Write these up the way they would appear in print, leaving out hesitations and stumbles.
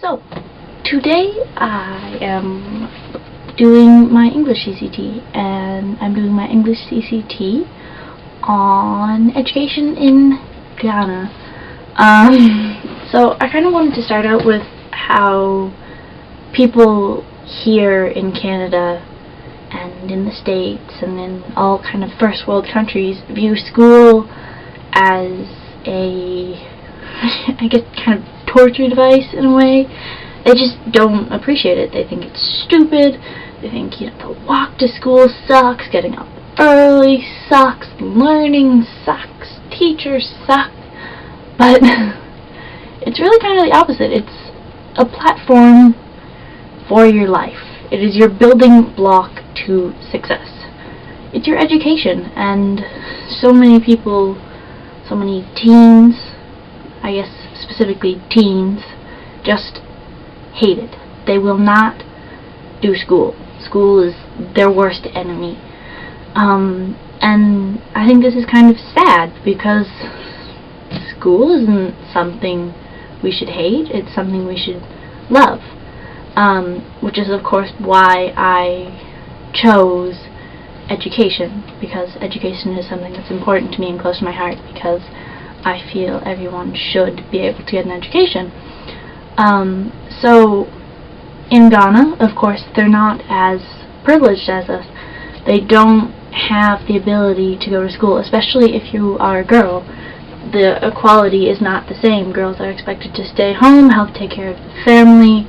So, today I am doing my English CCT, and I'm doing my English CCT on education in Ghana. So I kind of wanted to start out with how people here in Canada and in the States and in all kind of first world countries view school as a, I guess, kind of torture device in a way. They just don't appreciate it. They think it's stupid. They think, the walk to school sucks, getting up early sucks, learning sucks, teachers suck. But it's really kind of the opposite. It's a platform for your life. It is your building block to success. It's your education, and so many people, so many teens, I guess specifically teens, just hate it. They will not do school. School is their worst enemy. And I think this is kind of sad, because school isn't something we should hate. It's something we should love. Which is, of course, why I chose education, because education is something that's important to me and close to my heart, because I feel everyone should be able to get an education. So in Ghana, of course, they're not as privileged as us. They don't have the ability to go to school, especially if you are a girl. The equality is not the same. Girls are expected to stay home, help take care of the family,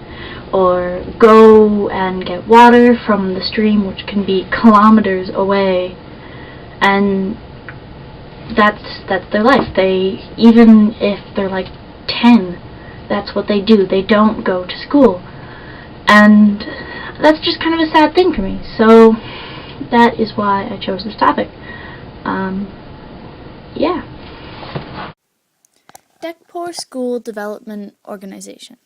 or go and get water from the stream, which can be kilometers away, and that's their life. They, even if they're like 10, that's what they do. They don't go to school, and that's just kind of a sad thing for me. So that is why I chose this topic. Yeah. Dekpor School Development Organization,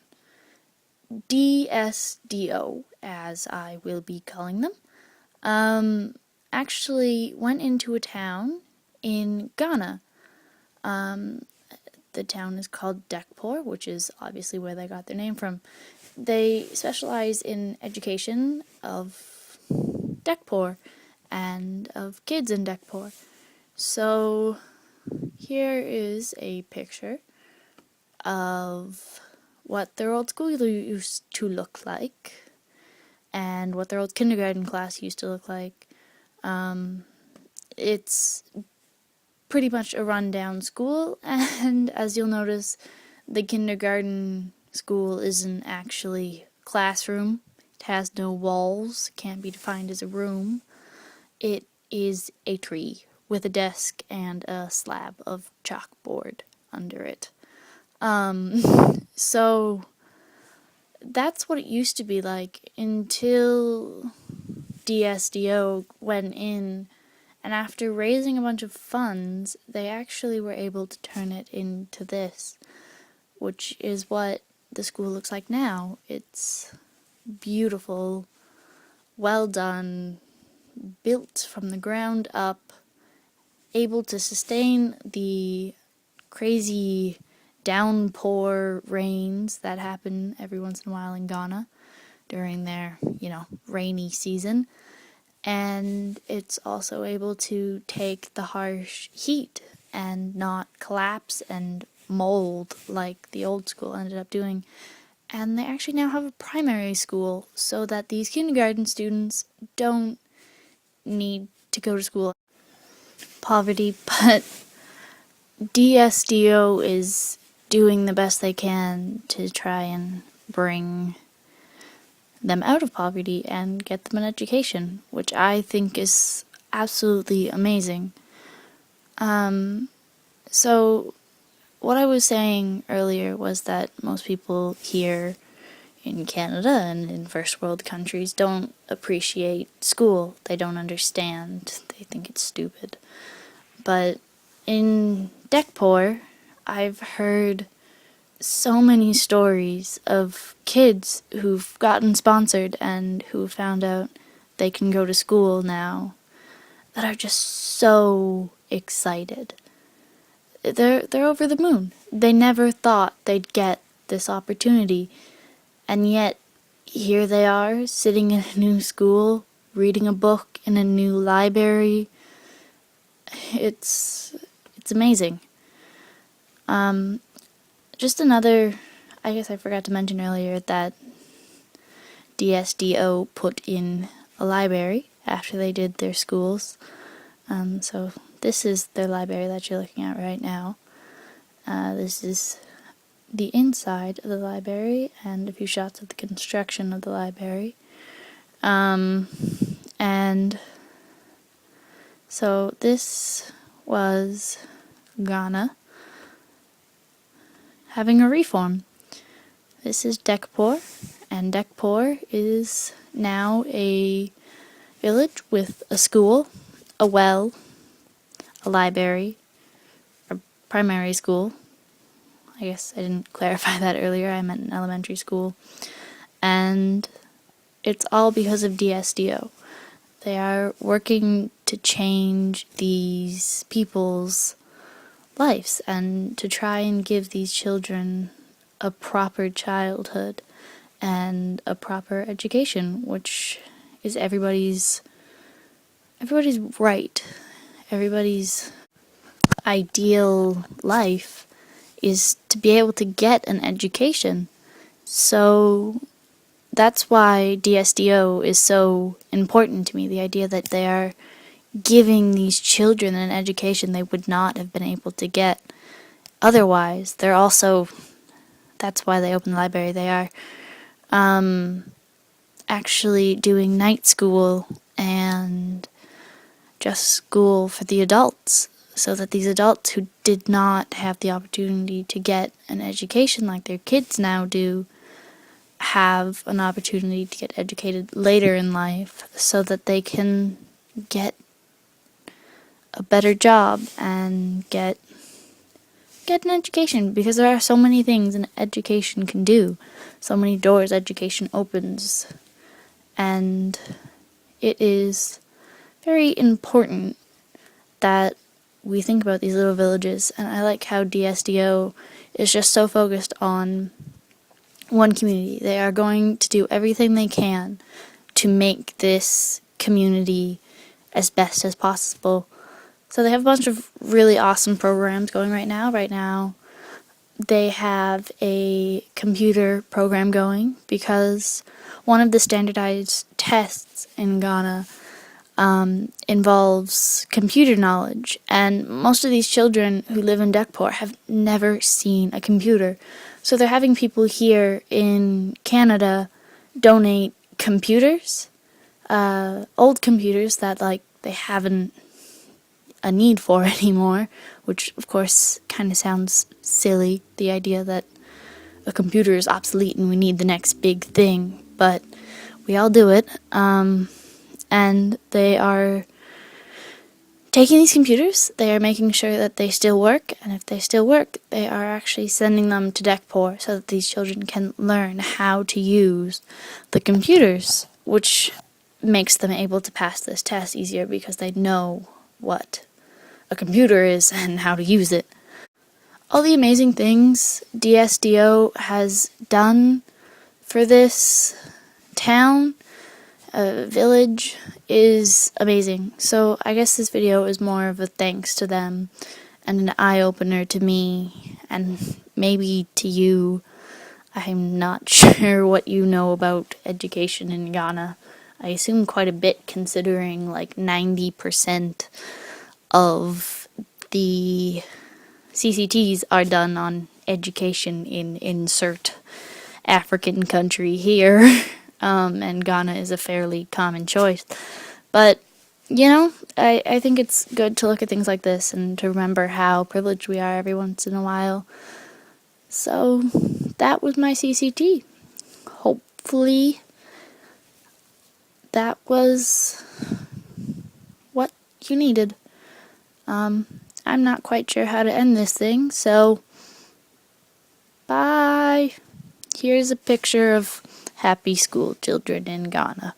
DSDO, as I will be calling them, actually went into a town in Ghana. The town is called Dekpor, which is obviously where they got their name from. They specialize in education of Dekpor and of kids in Dekpor. So here is a picture of what their old school used to look like, and what their old kindergarten class used to look like. It's pretty much a rundown school, and as you'll notice, the kindergarten school isn't actually a classroom. It has no walls, can't be defined as a room. It is a tree with a desk and a slab of chalkboard under it. So that's what it used to be like until DSDO went in, and after raising a bunch of funds, they actually were able to turn it into this, which is what the school looks like now. It's beautiful, well done, built from the ground up, able to sustain the crazy downpour rains that happen every once in a while in Ghana during their, rainy season. And it's also able to take the harsh heat and not collapse and mold like the old school ended up doing. And they actually now have a primary school, so that these kindergarten students don't need to go to school. Poverty, but DSDO is doing the best they can to try and bring them out of poverty and get them an education, which I think is absolutely amazing. So what I was saying earlier was that most people here in Canada and in first world countries don't appreciate school. They don't understand. They think it's stupid. But in Dekpor, I've heard so many stories of kids who've gotten sponsored and who found out they can go to school now that are just so excited. They're over the moon. They never thought they'd get this opportunity, And yet, here they are, sitting in a new school, reading a book in a new library. It's amazing. Just another, I guess I forgot to mention earlier that DSDO put in a library after they did their schools. So this is their library that you're looking at right now. This is the inside of the library and a few shots of the construction of the library. And so this was Ghana having a reform. This is Dekpor, and Dekpor is now a village with a school, a well, a library, a primary school. I guess I didn't clarify that earlier, I meant an elementary school. And it's all because of DSDO. They are working to change these people's lives and to try and give these children a proper childhood and a proper education, which is everybody's right. Everybody's ideal life is to be able to get an education. So that's why DSDO is so important to me, the idea that they are giving these children an education they would not have been able to get otherwise. They're also, that's why they opened the library, they are actually doing night school and just school for the adults, so that these adults who did not have the opportunity to get an education like their kids now do have an opportunity to get educated later in life so that they can get a better job and get an education, because there are so many things an education can do, so many doors education opens, and it is very important that we think about these little villages. And I like how DSDO is just so focused on one community. They are going to do everything they can to make this community as best as possible. So they have a bunch of really awesome programs going right now. Right now, they have a computer program going because one of the standardized tests in Ghana involves computer knowledge, and most of these children who live in Dekpor have never seen a computer. So they're having people here in Canada donate computers, old computers that they haven't a need for anymore, which of course kind of sounds silly, the idea that a computer is obsolete and we need the next big thing, but we all do it. And they are taking these computers, they are making sure that they still work, and if they still work, they are actually sending them to Dekpor so that these children can learn how to use the computers, which makes them able to pass this test easier because they know what a computer is and how to use it. All the amazing things DSDO has done for this town, village, is amazing. So I guess this video is more of a thanks to them and an eye-opener to me and maybe to you. I'm not sure what you know about education in Ghana. I assume quite a bit, considering 90% of the CCTs are done on education in insert African country here. And Ghana is a fairly common choice. But, I think it's good to look at things like this and to remember how privileged we are every once in a while. So, that was my CCT. Hopefully, that was what you needed. I'm not quite sure how to end this thing, so bye. Here's a picture of happy school children in Ghana.